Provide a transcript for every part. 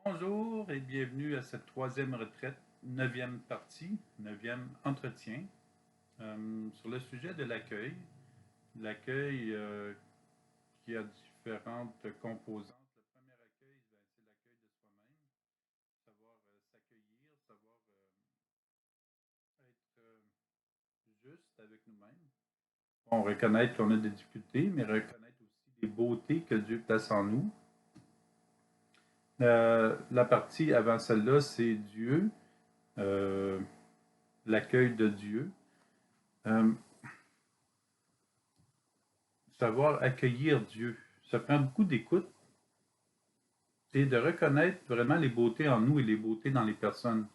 Bonjour et bienvenue à cette troisième retraite, neuvième partie, neuvième entretien, sur le sujet de l'accueil. L'accueil qui a différentes composantes. Le premier accueil, c'est l'accueil de soi-même, savoir s'accueillir, savoir être juste avec nous-mêmes. Bon, reconnaître qu'on a des difficultés, mais reconnaître aussi les beautés que Dieu place en nous. La partie avant celle-là, c'est Dieu, euh, l'accueil de Dieu. Euh, Savoir accueillir Dieu. Ça prend beaucoup d'écoute et de reconnaître vraiment les beautés en nous et les beautés dans les personnes,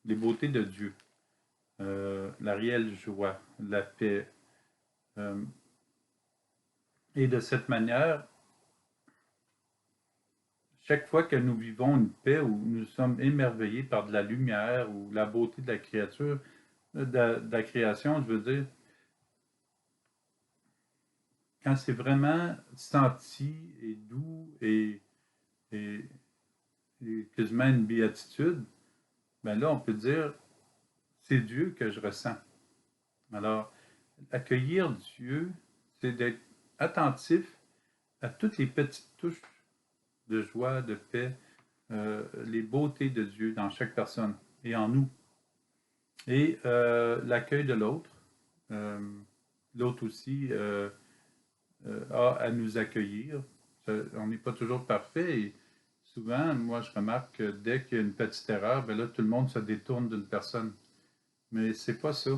les beautés de Dieu, la réelle joie, la paix. Euh, et de cette manière, chaque fois que nous vivons une paix où nous sommes émerveillés par de la lumière ou la beauté de la créature, de la création, je veux dire, quand c'est vraiment senti et doux et, et quasiment une béatitude, ben là, on peut dire, c'est Dieu que je ressens. Alors, accueillir Dieu, c'est d'être attentif à toutes les petites touches de joie, de paix, les beautés de Dieu dans chaque personne et en nous. Et l'accueil de l'autre, euh, l'autre aussi a à nous accueillir. On n'est pas toujours parfait et souvent, moi je remarque que dès qu'il y a une petite erreur, ben là tout le monde se détourne d'une personne. Mais c'est pas ça.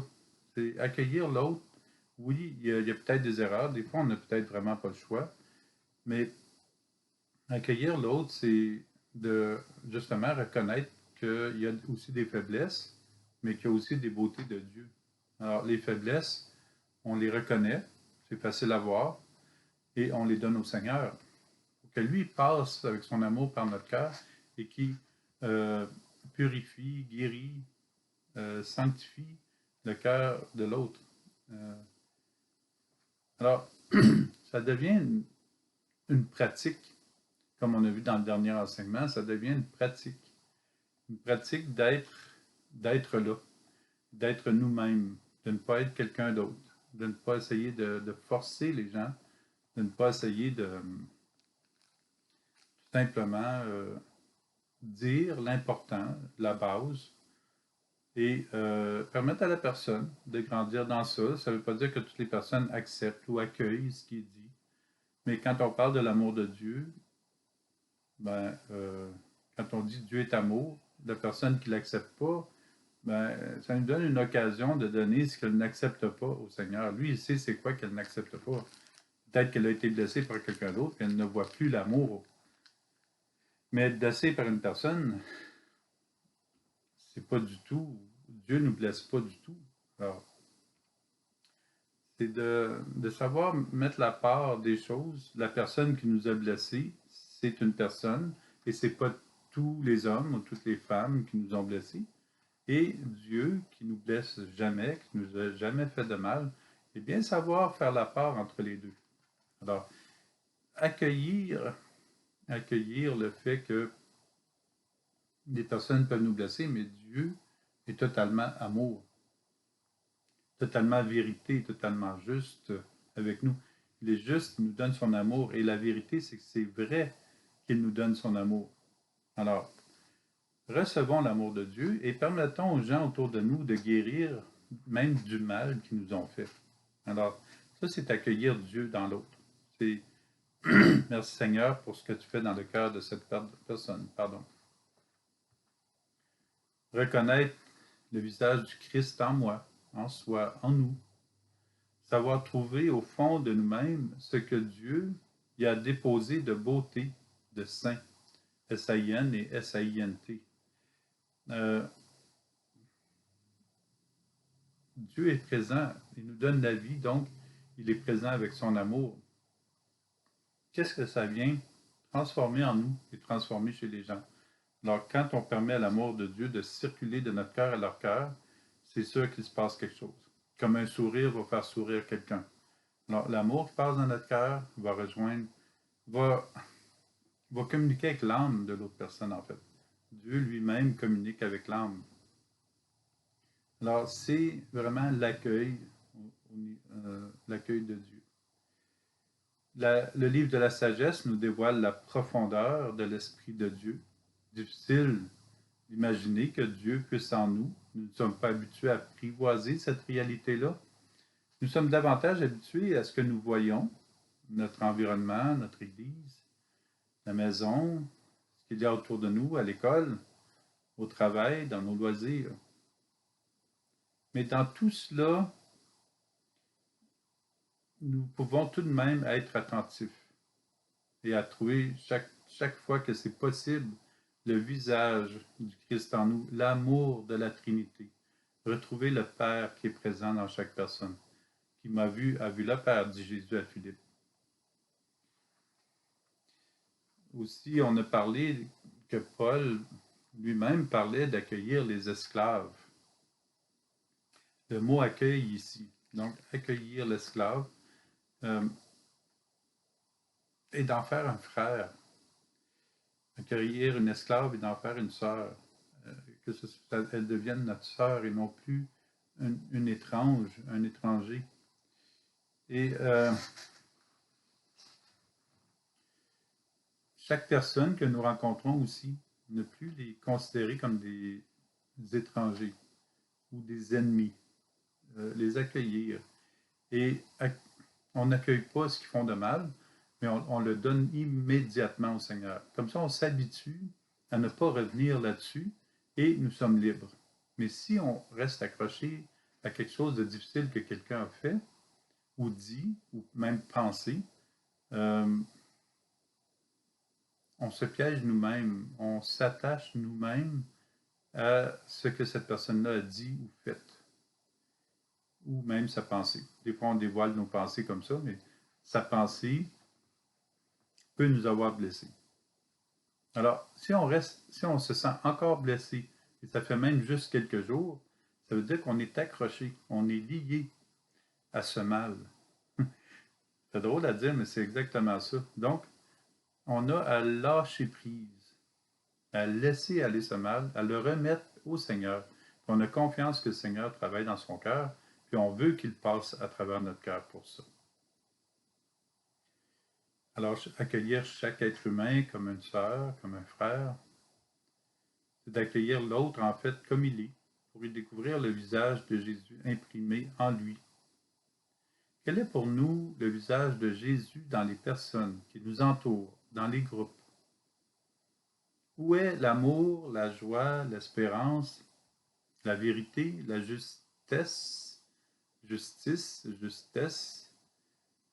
C'est accueillir l'autre. Oui, il y a peut-être des erreurs. Des fois, on n'a peut-être vraiment pas le choix. Mais accueillir l'autre, c'est de justement reconnaître qu'il y a aussi des faiblesses, mais qu'il y a aussi des beautés de Dieu. Alors, les faiblesses, on les reconnaît, c'est facile à voir, et on les donne au Seigneur. Pour que lui passe avec son amour par notre cœur et qui euh, purifie, guérit, sanctifie le cœur de l'autre. Euh, alors, ça devient une pratique, comme on a vu dans le dernier enseignement, ça devient une pratique d'être là, d'être nous-mêmes, de ne pas être quelqu'un d'autre, de ne pas essayer de forcer les gens, de ne pas essayer de tout simplement dire l'important, la base, et permettre à la personne de grandir dans ça. Ça ne veut pas dire que toutes les personnes acceptent ou accueillent ce qui est dit, mais quand on parle de l'amour de Dieu, ben, quand on dit Dieu est amour, la personne qui ne l'accepte pas, ben, ça nous donne une occasion de donner ce qu'elle n'accepte pas au Seigneur. Lui, il sait c'est quoi qu'elle n'accepte pas. Peut-être qu'elle a été blessée par quelqu'un d'autre, qu'elle ne voit plus l'amour. Mais être blessée par une personne, c'est pas du tout. Dieu ne nous blesse pas du tout. Alors, c'est de savoir mettre la part des choses. La personne qui nous a blessés, c'est une personne, et c'est pas tous les hommes ou toutes les femmes qui nous ont blessés. Et Dieu, qui nous blesse jamais, qui nous a jamais fait de mal, et bien savoir faire la part entre les deux. Alors, accueillir, accueillir le fait que des personnes peuvent nous blesser, mais Dieu est totalement amour, totalement vérité, totalement juste avec nous. Il est juste, il nous donne son amour, et la vérité, c'est que c'est vrai qu'il nous donne son amour. Alors, recevons l'amour de Dieu et permettons aux gens autour de nous de guérir même du mal qu'ils nous ont fait. Alors, ça, c'est accueillir Dieu dans l'autre. C'est merci Seigneur pour ce que tu fais dans le cœur de cette personne. Pardon. Reconnaître le visage du Christ en moi, en soi, en nous. Savoir trouver au fond de nous-mêmes ce que Dieu y a déposé de beauté, de saint, S-A-I-N et S-A-I-N-T. Euh, Dieu est présent, il nous donne la vie, donc il est présent avec son amour. Qu'est-ce que ça vient transformer en nous et transformer chez les gens? Alors, quand on permet à l'amour de Dieu de circuler de notre cœur à leur cœur, c'est sûr qu'il se passe quelque chose. Comme un sourire va faire sourire quelqu'un. Alors, l'amour qui passe dans notre cœur va rejoindre, va va communiquer avec l'âme de l'autre personne, en fait. Dieu lui-même communique avec l'âme. Alors, c'est vraiment l'accueil de Dieu. Le livre de la sagesse nous dévoile la profondeur de l'Esprit de Dieu. Difficile d'imaginer que Dieu puisse en nous. Nous ne sommes pas habitués à apprivoiser cette réalité-là. Nous sommes davantage habitués à ce que nous voyons, notre environnement, notre Église, la maison, ce qu'il y a autour de nous, à l'école, au travail, dans nos loisirs. Mais dans tout cela, nous pouvons tout de même être attentifs et à trouver chaque fois que c'est possible le visage du Christ en nous, l'amour de la Trinité. Retrouver le Père qui est présent dans chaque personne. Qui m'a vu, a vu le Père, dit Jésus à Philippe. Aussi, on a parlé que Paul lui-même parlait d'accueillir les esclaves. Le mot accueil ici, donc accueillir l'esclave, et d'en faire un frère. Accueillir une esclave et d'en faire une sœur. Elle devienne notre sœur et non plus une étrange, un étranger. Et chaque personne que nous rencontrons aussi, ne plus les considérer comme des étrangers ou des ennemis, les accueillir. Et on n'accueille pas ce qu'ils font de mal, mais on le donne immédiatement au Seigneur. Comme ça, on s'habitue à ne pas revenir là-dessus et nous sommes libres. Mais si on reste accroché à quelque chose de difficile que quelqu'un a fait, ou dit, ou même pensé, on se piège nous-mêmes, on s'attache nous-mêmes à ce que cette personne-là a dit ou fait, ou même sa pensée. Des fois, on dévoile nos pensées comme ça, mais sa pensée peut nous avoir blessés. Alors, si on se sent encore blessé, et ça fait même juste quelques jours, ça veut dire qu'on est accroché, on est lié à ce mal. C'est drôle à dire, mais c'est exactement ça. Donc, on a à lâcher prise, à laisser aller ce mal, à le remettre au Seigneur. Puis on a confiance que le Seigneur travaille dans son cœur, puis on veut qu'il passe à travers notre cœur pour ça. Alors, accueillir chaque être humain comme une sœur, comme un frère, c'est d'accueillir l'autre en fait comme il est, pour y découvrir le visage de Jésus imprimé en lui. Quel est pour nous le visage de Jésus dans les personnes qui nous entourent, dans les groupes? Où est l'amour, la joie, l'espérance, la vérité, la justesse,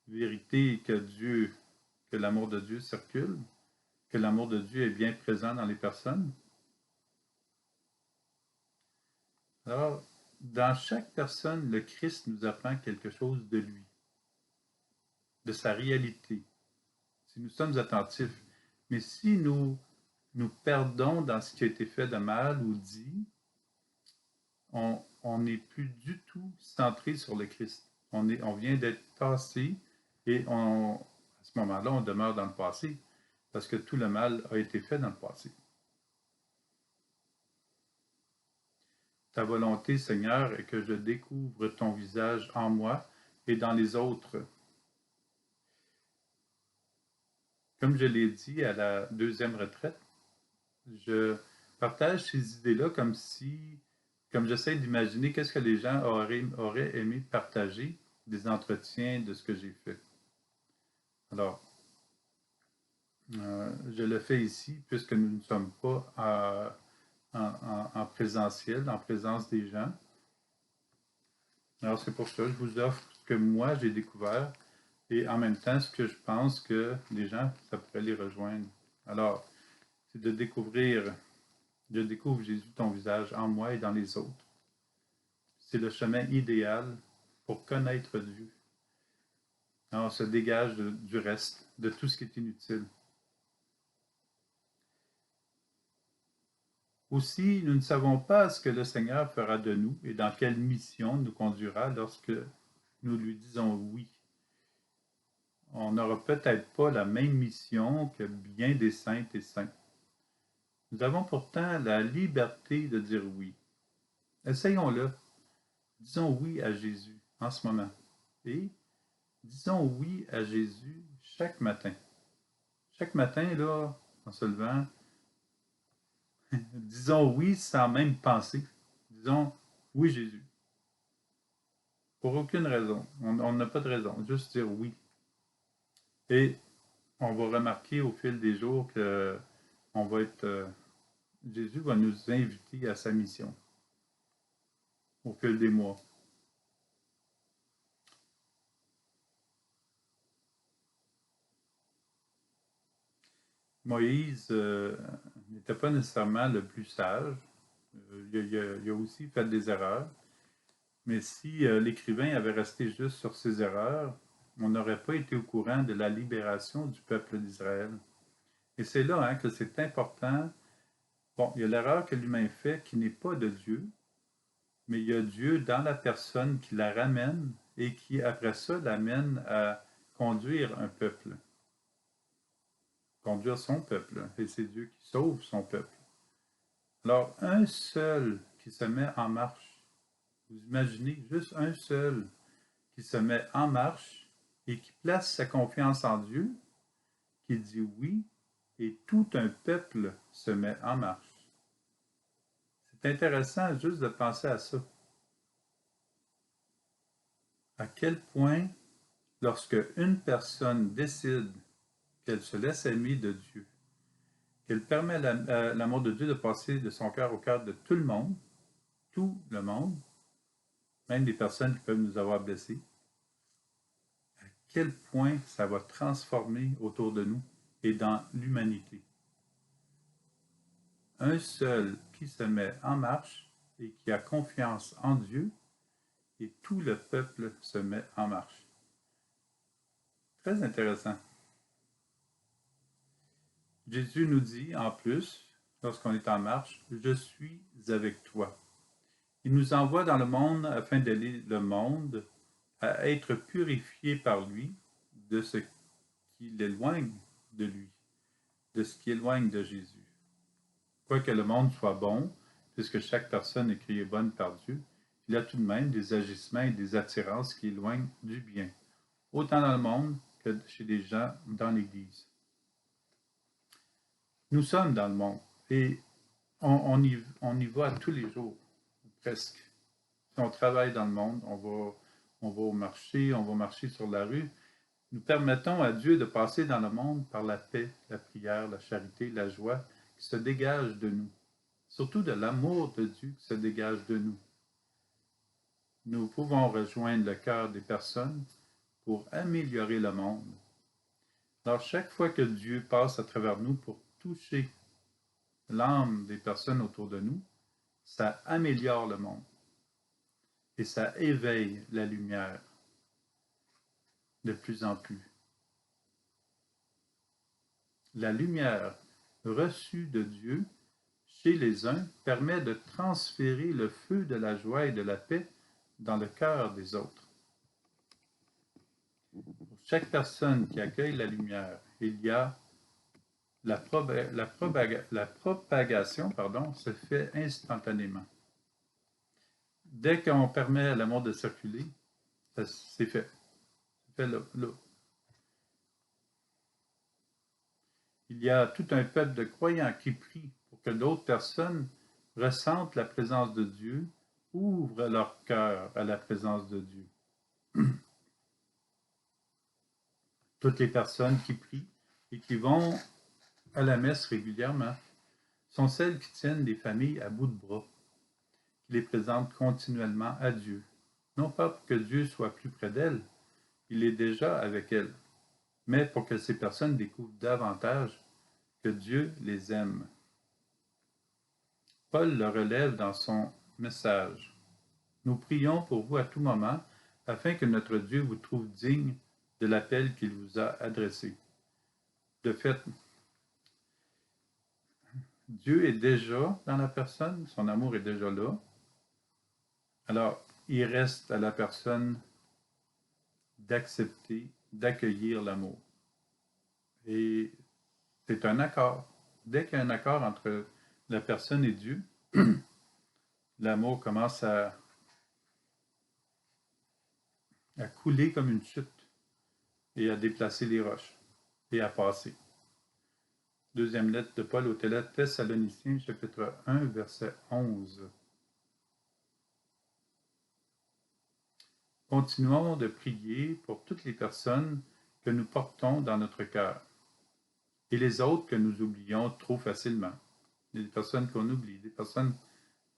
vérité que l'amour de Dieu circule, que l'amour de Dieu est bien présent dans les personnes? Alors, dans chaque personne, le Christ nous apprend quelque chose de lui, de sa réalité, si nous sommes attentifs. Mais si nous nous perdons dans ce qui a été fait de mal ou dit, on n'est plus du tout centré sur le Christ. On vient d'être tassé et à ce moment-là, on demeure dans le passé parce que tout le mal a été fait dans le passé. Ta volonté, Seigneur, est que je découvre ton visage en moi et dans les autres. Comme je l'ai dit à la deuxième retraite, je partage ces idées-là comme j'essaie d'imaginer qu'est-ce que les gens auraient aimé partager des entretiens de ce que j'ai fait. Alors, je le fais ici puisque nous ne sommes pas en présentiel, en présence des gens. Alors, c'est pour ça que je vous offre ce que moi j'ai découvert et en même temps ce que je pense que les gens, ça pourrait les rejoindre. Alors, c'est de découvrir, je découvre Jésus, ton visage en moi et dans les autres. C'est le chemin idéal pour connaître Dieu. Alors, on se dégage du reste, de tout ce qui est inutile. Aussi, nous ne savons pas ce que le Seigneur fera de nous et dans quelle mission nous conduira lorsque nous lui disons oui. on n'aura peut-être pas la même mission que bien des saintes et saints. Nous avons pourtant la liberté de dire oui. Essayons-le. Disons oui à Jésus en ce moment. Et disons oui à Jésus chaque matin. Chaque matin, là, en se levant, disons oui sans même penser. Disons oui Jésus. Pour aucune raison. On n'a pas de raison. Juste dire oui. Et on va remarquer au fil des jours que Jésus va nous inviter à sa mission au fil des mois. Moïse n'était pas nécessairement le plus sage. Il a aussi fait des erreurs. Mais si l'écrivain avait resté juste sur ses erreurs, on n'aurait pas été au courant de la libération du peuple d'Israël. Et c'est là que c'est important. Bon, il y a l'erreur que l'humain fait qui n'est pas de Dieu, mais il y a Dieu dans la personne qui la ramène et qui, après ça, l'amène à conduire un peuple, conduire son peuple. Et c'est Dieu qui sauve son peuple. Alors, un seul qui se met en marche, vous imaginez juste un seul qui se met en marche et qui place sa confiance en Dieu, qui dit oui, et tout un peuple se met en marche. C'est intéressant juste de penser à ça. À quel point, lorsque une personne décide qu'elle se laisse aimer de Dieu, qu'elle permet à l'amour de Dieu de passer de son cœur au cœur de tout le monde, même des personnes qui peuvent nous avoir blessés, à quel point ça va transformer autour de nous et dans l'humanité. Un seul qui se met en marche et qui a confiance en Dieu, et tout le peuple se met en marche. Très intéressant. Jésus nous dit en plus, lorsqu'on est en marche, je suis avec toi. Il nous envoie dans le monde afin d'aider le monde à être purifié par lui de ce qui l'éloigne de lui, de ce qui éloigne de Jésus. Quoique le monde soit bon, puisque chaque personne est créée bonne par Dieu, il y a tout de même des agissements et des attirances qui éloignent du bien, autant dans le monde que chez des gens dans l'Église. Nous sommes dans le monde et on y va tous les jours, presque. Si on travaille dans le monde, on va au marché, on va marcher sur la rue. Nous permettons à Dieu de passer dans le monde par la paix, la prière, la charité, la joie qui se dégagent de nous. Surtout de l'amour de Dieu qui se dégage de nous. Nous pouvons rejoindre le cœur des personnes pour améliorer le monde. Alors, chaque fois que Dieu passe à travers nous pour toucher l'âme des personnes autour de nous, ça améliore le monde et ça éveille la lumière de plus en plus. La lumière reçue de Dieu chez les uns permet de transférer le feu de la joie et de la paix dans le cœur des autres. Pour chaque personne qui accueille la lumière, il y a la propagation se fait instantanément. Dès qu'on permet à l'amour de circuler, c'est fait. C'est fait là. Il y a tout un peuple de croyants qui prient pour que d'autres personnes ressentent la présence de Dieu, ouvrent leur cœur à la présence de Dieu. Toutes les personnes qui prient et qui vont à la messe régulièrement sont celles qui tiennent des familles à bout de bras, qui les présentent continuellement à Dieu. Non pas pour que Dieu soit plus près d'elles, il est déjà avec elles, mais pour que ces personnes découvrent davantage que Dieu les aime. Paul le relève dans son message. Nous prions pour vous à tout moment, afin que notre Dieu vous trouve digne de l'appel qu'il vous a adressé. De fait, Dieu est déjà dans la personne, son amour est déjà là. Alors, il reste à la personne d'accepter d'accueillir l'amour. Et c'est un accord. Dès qu'il y a un accord entre la personne et Dieu, l'amour commence à couler comme une chute et à déplacer les roches et à passer. Deuxième lettre de Paul aux Thessaloniciens, chapitre 1, verset 11. Continuons de prier pour toutes les personnes que nous portons dans notre cœur et les autres que nous oublions trop facilement. Les personnes qu'on oublie, des personnes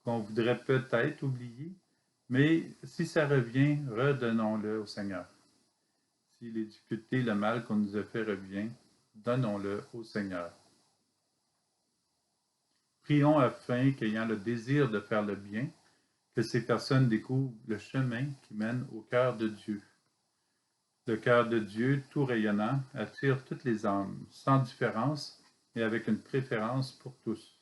qu'on voudrait peut-être oublier, mais si ça revient, redonnons-le au Seigneur. Si les difficultés, le mal qu'on nous a fait revient, donnons-le au Seigneur. Prions afin qu'ayant le désir de faire le bien, que ces personnes découvrent le chemin qui mène au cœur de Dieu. Le cœur de Dieu, tout rayonnant, attire toutes les âmes, sans différence et avec une préférence pour tous.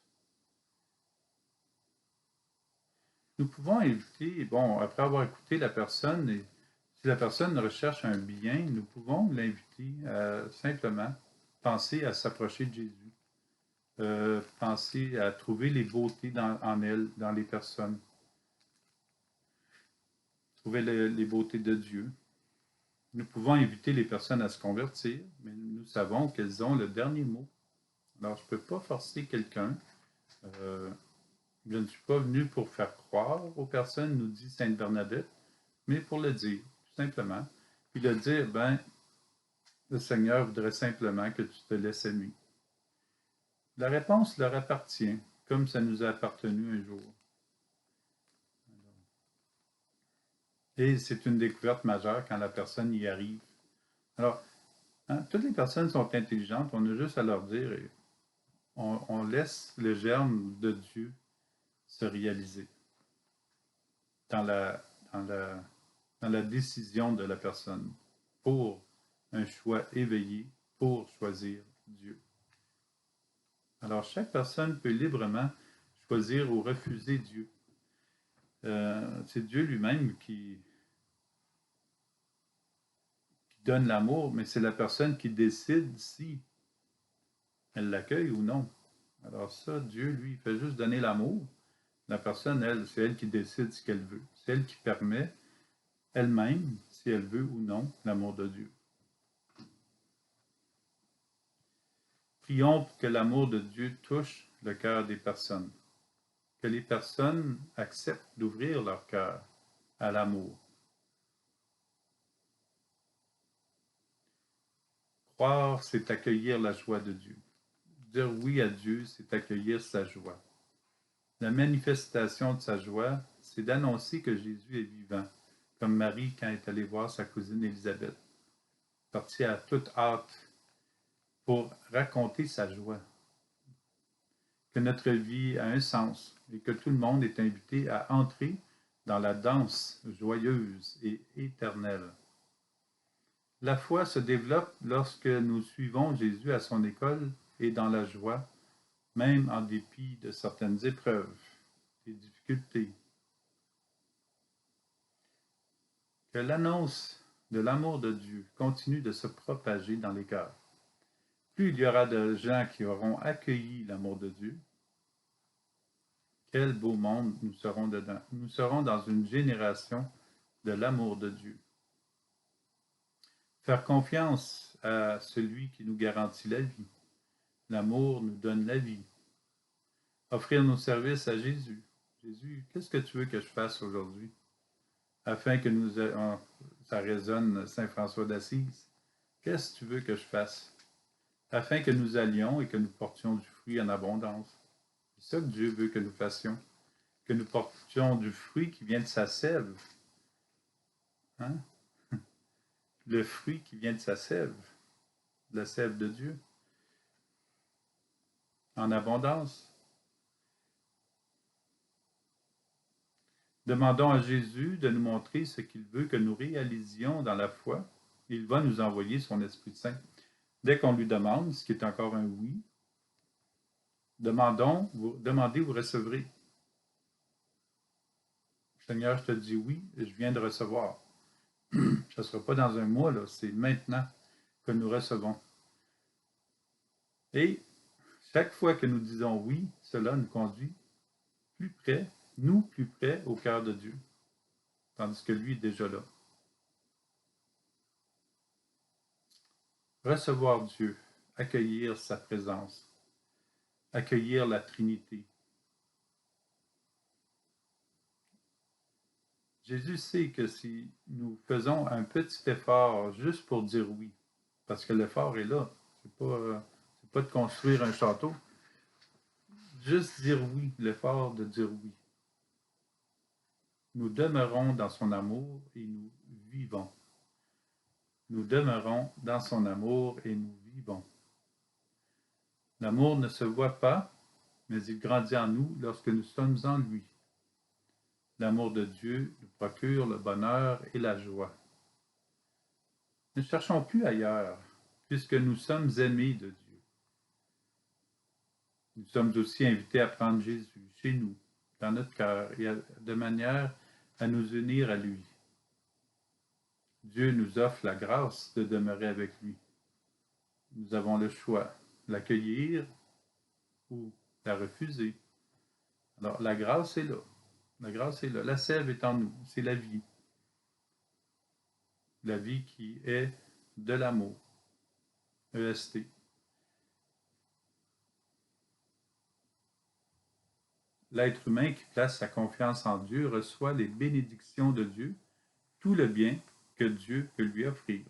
Nous pouvons inviter, après avoir écouté la personne, et si la personne recherche un bien, nous pouvons l'inviter à simplement penser à s'approcher de Jésus, penser à trouver les beautés en elle, dans les personnes, trouver les beautés de Dieu. Nous pouvons inviter les personnes à se convertir, mais nous savons qu'elles ont le dernier mot. Alors, je ne peux pas forcer quelqu'un. Je ne suis pas venu pour faire croire aux personnes, nous dit Sainte Bernadette, mais pour le dire, tout simplement. Puis le dire, le Seigneur voudrait simplement que tu te laisses aimer. La réponse leur appartient, comme ça nous a appartenu un jour. Et c'est une découverte majeure quand la personne y arrive. Alors, toutes les personnes sont intelligentes, on a juste à leur dire, et on laisse le germe de Dieu se réaliser dans la décision de la personne pour un choix éveillé, pour choisir Dieu. Alors, chaque personne peut librement choisir ou refuser Dieu. C'est Dieu lui-même qui donne l'amour, mais c'est la personne qui décide si elle l'accueille ou non. Alors ça, Dieu, lui, il fait juste donner l'amour. La personne, elle, c'est elle qui décide ce qu'elle veut. C'est elle qui permet elle-même, si elle veut ou non, l'amour de Dieu. Prions pour que l'amour de Dieu touche le cœur des personnes. Que les personnes acceptent d'ouvrir leur cœur à l'amour. Croire, c'est accueillir la joie de Dieu. Dire oui à Dieu, c'est accueillir sa joie. La manifestation de sa joie, c'est d'annoncer que Jésus est vivant, comme Marie quand elle est allée voir sa cousine Élisabeth, partie à toute hâte pour raconter sa joie. Que notre vie a un sens et que tout le monde est invité à entrer dans la danse joyeuse et éternelle. La foi se développe lorsque nous suivons Jésus à son école et dans la joie, même en dépit de certaines épreuves, des difficultés. Que l'annonce de l'amour de Dieu continue de se propager dans les cœurs. Plus il y aura de gens qui auront accueilli l'amour de Dieu, quel beau monde nous serons dedans. Nous serons dans une génération de l'amour de Dieu. Faire confiance à celui qui nous garantit la vie. L'amour nous donne la vie. Offrir nos services à Jésus. Jésus, qu'est-ce que tu veux que je fasse aujourd'hui? Afin que ça résonne Saint François d'Assise. Qu'est-ce que tu veux que je fasse? Afin que nous allions et que nous portions du fruit en abondance. C'est ça que Dieu veut que nous fassions. Que nous portions du fruit qui vient de sa sève. Hein? Le fruit qui vient de sa sève. De la sève de Dieu. En abondance. Demandons à Jésus de nous montrer ce qu'il veut que nous réalisions dans la foi. Il va nous envoyer son Esprit Saint. Dès qu'on lui demande, ce qui est encore un oui, demandez, vous recevrez. Seigneur, je te dis oui, je viens de recevoir. Ce ne sera pas dans un mois, là, c'est maintenant que nous recevons. Et chaque fois que nous disons oui, cela nous conduit plus près, nous plus près au cœur de Dieu, tandis que lui est déjà là. Recevoir Dieu, accueillir sa présence, accueillir la Trinité. Jésus sait que si nous faisons un petit effort juste pour dire oui, parce que l'effort est là, c'est pas de construire un château, juste dire oui, l'effort de dire oui. Nous demeurons dans son amour et nous vivons. Nous demeurons dans son amour et nous vivons. L'amour ne se voit pas, mais il grandit en nous lorsque nous sommes en lui. L'amour de Dieu nous procure le bonheur et la joie. Ne cherchons plus ailleurs, puisque nous sommes aimés de Dieu. Nous sommes aussi invités à prendre Jésus chez nous, dans notre cœur, et de manière à nous unir à lui. Dieu nous offre la grâce de demeurer avec lui. Nous avons le choix, l'accueillir ou la refuser. Alors, la grâce est là. La grâce est là. La sève est en nous. C'est la vie. La vie qui est de l'amour. EST. L'être humain qui place sa confiance en Dieu reçoit les bénédictions de Dieu, tout le bien que Dieu peut lui offrir.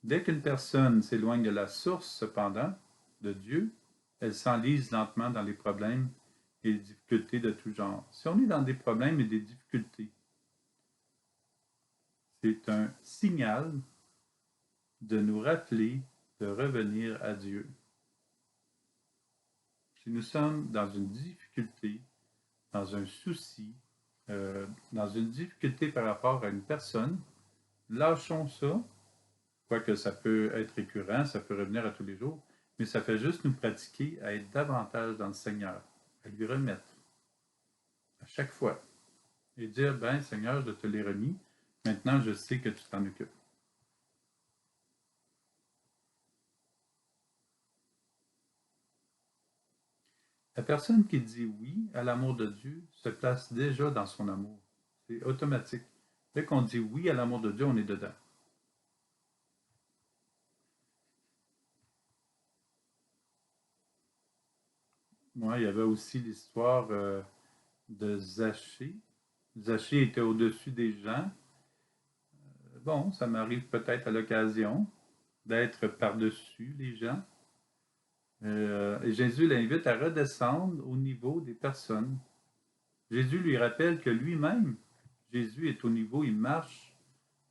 Dès qu'une personne s'éloigne de la source, cependant, de Dieu, elle s'enlise lentement dans les problèmes et les difficultés de tout genre. Si on est dans des problèmes et des difficultés, c'est un signal de nous rappeler de revenir à Dieu. Si nous sommes dans une difficulté, dans un souci, dans une difficulté par rapport à une personne, lâchons ça, quoique ça peut être récurrent, ça peut revenir à tous les jours, mais ça fait juste nous pratiquer à être davantage dans le Seigneur, à lui remettre à chaque fois et dire, ben Seigneur, je te l'ai remis, maintenant je sais que tu t'en occupes. La personne qui dit oui à l'amour de Dieu se place déjà dans son amour. C'est automatique. Dès qu'on dit oui à l'amour de Dieu, on est dedans. Moi, il y avait aussi l'histoire de Zachée. Zachée était au-dessus des gens. Bon, ça m'arrive peut-être à l'occasion d'être par-dessus les gens. Et Jésus l'invite à redescendre au niveau des personnes. Jésus lui rappelle que lui-même, Jésus est au niveau, il marche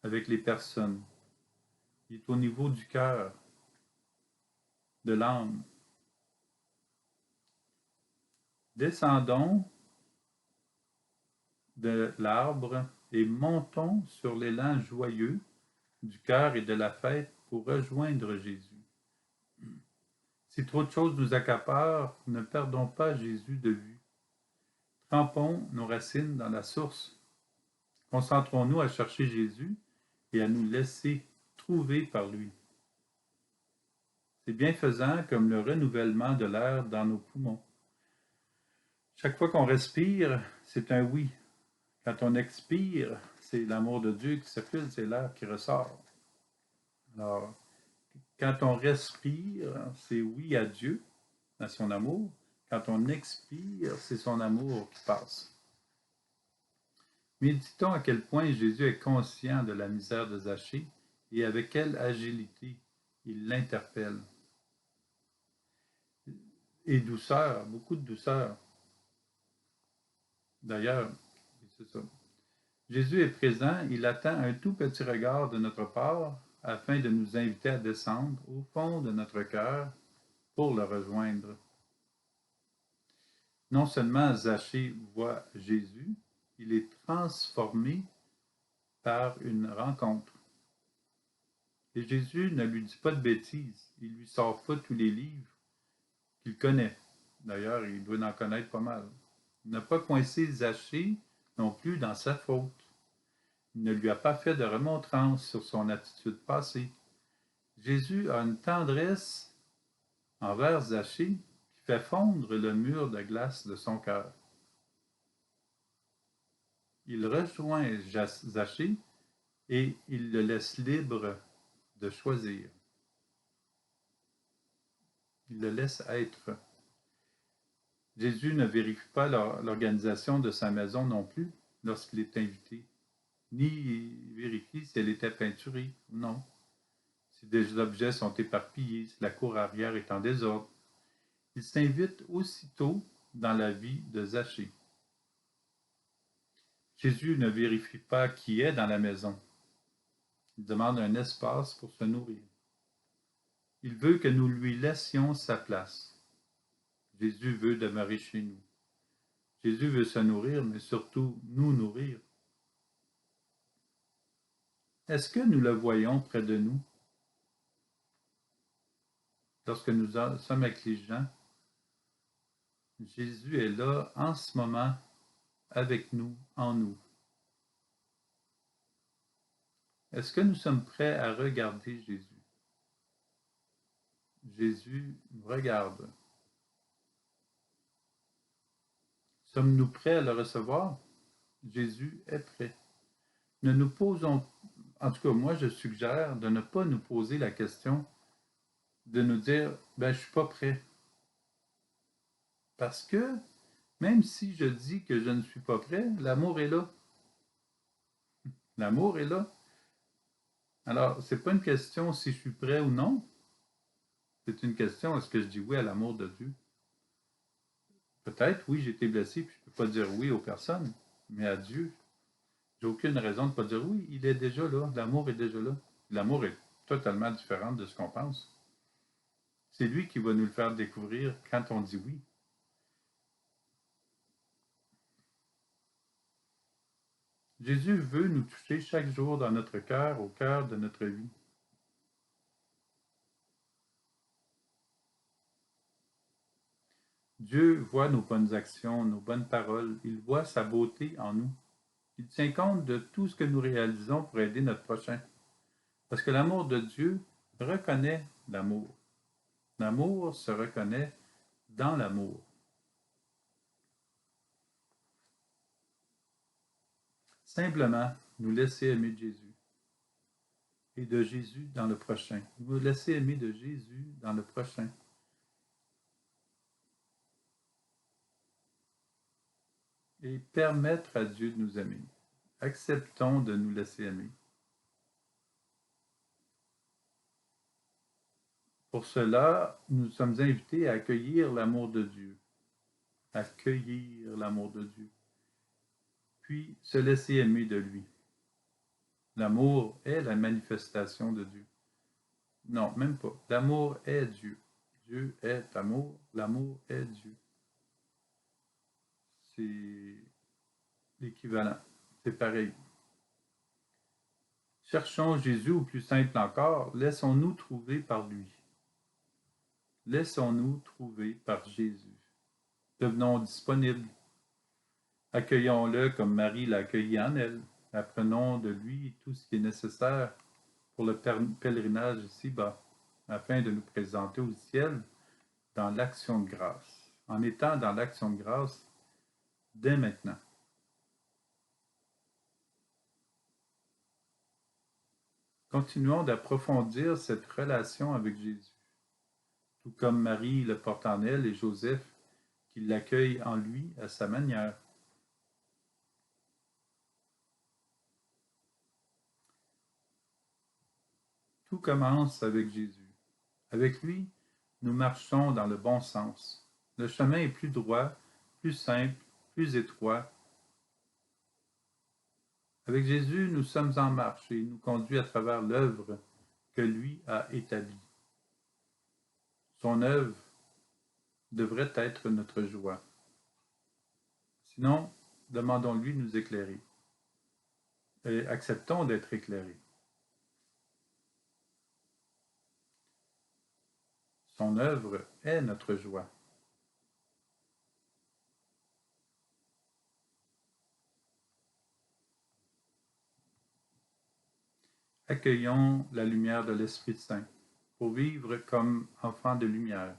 avec les personnes. Il est au niveau du cœur, de l'âme. Descendons de l'arbre et montons sur l'élan joyeux du cœur et de la fête pour rejoindre Jésus. Si trop de choses nous accaparent, ne perdons pas Jésus de vue. Trempons nos racines dans la source. Concentrons-nous à chercher Jésus et à nous laisser trouver par lui. C'est bienfaisant comme le renouvellement de l'air dans nos poumons. Chaque fois qu'on respire, c'est un oui. Quand on expire, c'est l'amour de Dieu qui circule, c'est l'air qui ressort. Alors, quand on respire, c'est oui à Dieu, à son amour. Quand on expire, c'est son amour qui passe. Méditons à quel point Jésus est conscient de la misère de Zachée et avec quelle agilité il l'interpelle. Et douceur, beaucoup de douceur. D'ailleurs, c'est ça. Jésus est présent, il attend un tout petit regard de notre part afin de nous inviter à descendre au fond de notre cœur pour le rejoindre. Non seulement Zachée voit Jésus, il est transformé par une rencontre. Et Jésus ne lui dit pas de bêtises, il lui sort pas tous les livres qu'il connaît. D'ailleurs, il doit en connaître pas mal. Il n'a pas coincé Zachée non plus dans sa faute. Il ne lui a pas fait de remontrance sur son attitude passée. Jésus a une tendresse envers Zachée qui fait fondre le mur de glace de son cœur. Il rejoint Zachée et il le laisse libre de choisir. Il le laisse être. Jésus ne vérifie pas l'organisation de sa maison non plus lorsqu'il est invité, ni vérifie si elle était peinturée ou non, si des objets sont éparpillés, si la cour arrière est en désordre. Il s'invite aussitôt dans la vie de Zachée. Jésus ne vérifie pas qui est dans la maison. Il demande un espace pour se nourrir. Il veut que nous lui laissions sa place. Jésus veut demeurer chez nous. Jésus veut se nourrir, mais surtout nous nourrir. Est-ce que nous le voyons près de nous? Lorsque nous sommes avec les gens, Jésus est là en ce moment avec nous, en nous. Est-ce que nous sommes prêts à regarder Jésus? Jésus nous regarde. Sommes-nous prêts à le recevoir? Jésus est prêt. Ne nous posons, en tout cas moi je suggère de ne pas nous poser la question de nous dire, je ne suis pas prêt. Parce que même si je dis que je ne suis pas prêt, l'amour est là. L'amour est là. Alors, ce n'est pas une question si je suis prêt ou non. C'est une question, est-ce que je dis oui à l'amour de Dieu? Peut-être, oui, j'ai été blessé, puis je ne peux pas dire oui aux personnes, mais à Dieu, j'ai aucune raison de ne pas dire oui. Il est déjà là, l'amour est déjà là. L'amour est totalement différent de ce qu'on pense. C'est lui qui va nous le faire découvrir quand on dit oui. Jésus veut nous toucher chaque jour dans notre cœur, au cœur de notre vie. Dieu voit nos bonnes actions, nos bonnes paroles. Il voit sa beauté en nous. Il tient compte de tout ce que nous réalisons pour aider notre prochain. Parce que l'amour de Dieu reconnaît l'amour. L'amour se reconnaît dans l'amour. Simplement, nous laisser aimer de Jésus et de Jésus dans le prochain. Nous laisser aimer de Jésus dans le prochain. Et permettre à Dieu de nous aimer. Acceptons de nous laisser aimer. Pour cela, nous sommes invités à accueillir l'amour de Dieu. Accueillir l'amour de Dieu. Puis se laisser aimer de lui. L'amour est la manifestation de Dieu. Non, même pas. L'amour est Dieu. Dieu est amour. L'amour est Dieu. C'est l'équivalent. C'est pareil. Cherchons Jésus, ou plus simple encore, laissons-nous trouver par lui. Laissons-nous trouver par Jésus. Devenons disponibles. Accueillons-le comme Marie l'a accueilli en elle. Apprenons de lui tout ce qui est nécessaire pour le pèlerinage ici-bas, afin de nous présenter au ciel dans l'action de grâce, en étant dans l'action de grâce dès maintenant. Continuons d'approfondir cette relation avec Jésus, tout comme Marie le porte en elle et Joseph qui l'accueille en lui à sa manière. Tout commence avec Jésus. Avec lui, nous marchons dans le bon sens. Le chemin est plus droit, plus simple, plus étroit. Avec Jésus, nous sommes en marche et il nous conduit à travers l'œuvre que lui a établie. Son œuvre devrait être notre joie. Sinon, demandons-lui de nous éclairer. Et acceptons d'être éclairés. Son œuvre est notre joie. Accueillons la lumière de l'Esprit Saint pour vivre comme enfants de lumière.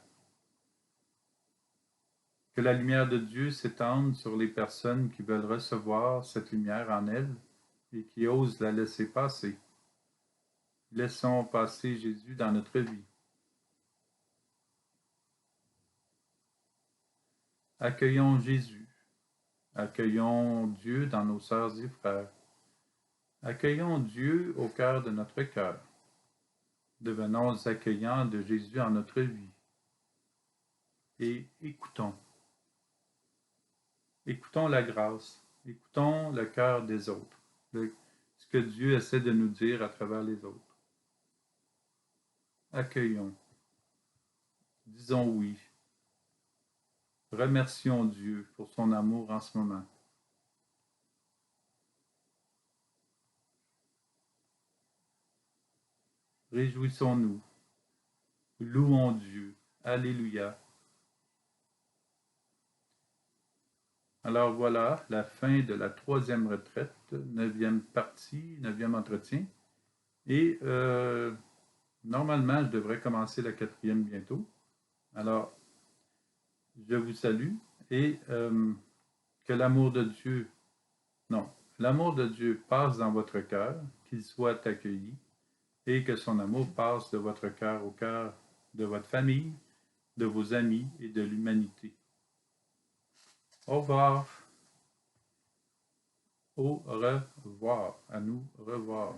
Que la lumière de Dieu s'étende sur les personnes qui veulent recevoir cette lumière en elles et qui osent la laisser passer. Laissons passer Jésus dans notre vie. Accueillons Jésus. Accueillons Dieu dans nos sœurs et frères. Accueillons Dieu au cœur de notre cœur. Devenons accueillants de Jésus en notre vie. Et écoutons. Écoutons la grâce. Écoutons le cœur des autres. Ce que Dieu essaie de nous dire à travers les autres. Accueillons. Disons oui. Remercions Dieu pour son amour en ce moment. Réjouissons-nous. Louons Dieu. Alléluia. Alors voilà, la fin de la 3e retraite, 9e partie, 9e entretien. Et normalement, je devrais commencer la 4e bientôt. Alors, je vous salue et que l'amour de Dieu, l'amour de Dieu passe dans votre cœur, qu'il soit accueilli et que son amour passe de votre cœur au cœur de votre famille, de vos amis et de l'humanité. Au revoir. Au revoir. À nous revoir.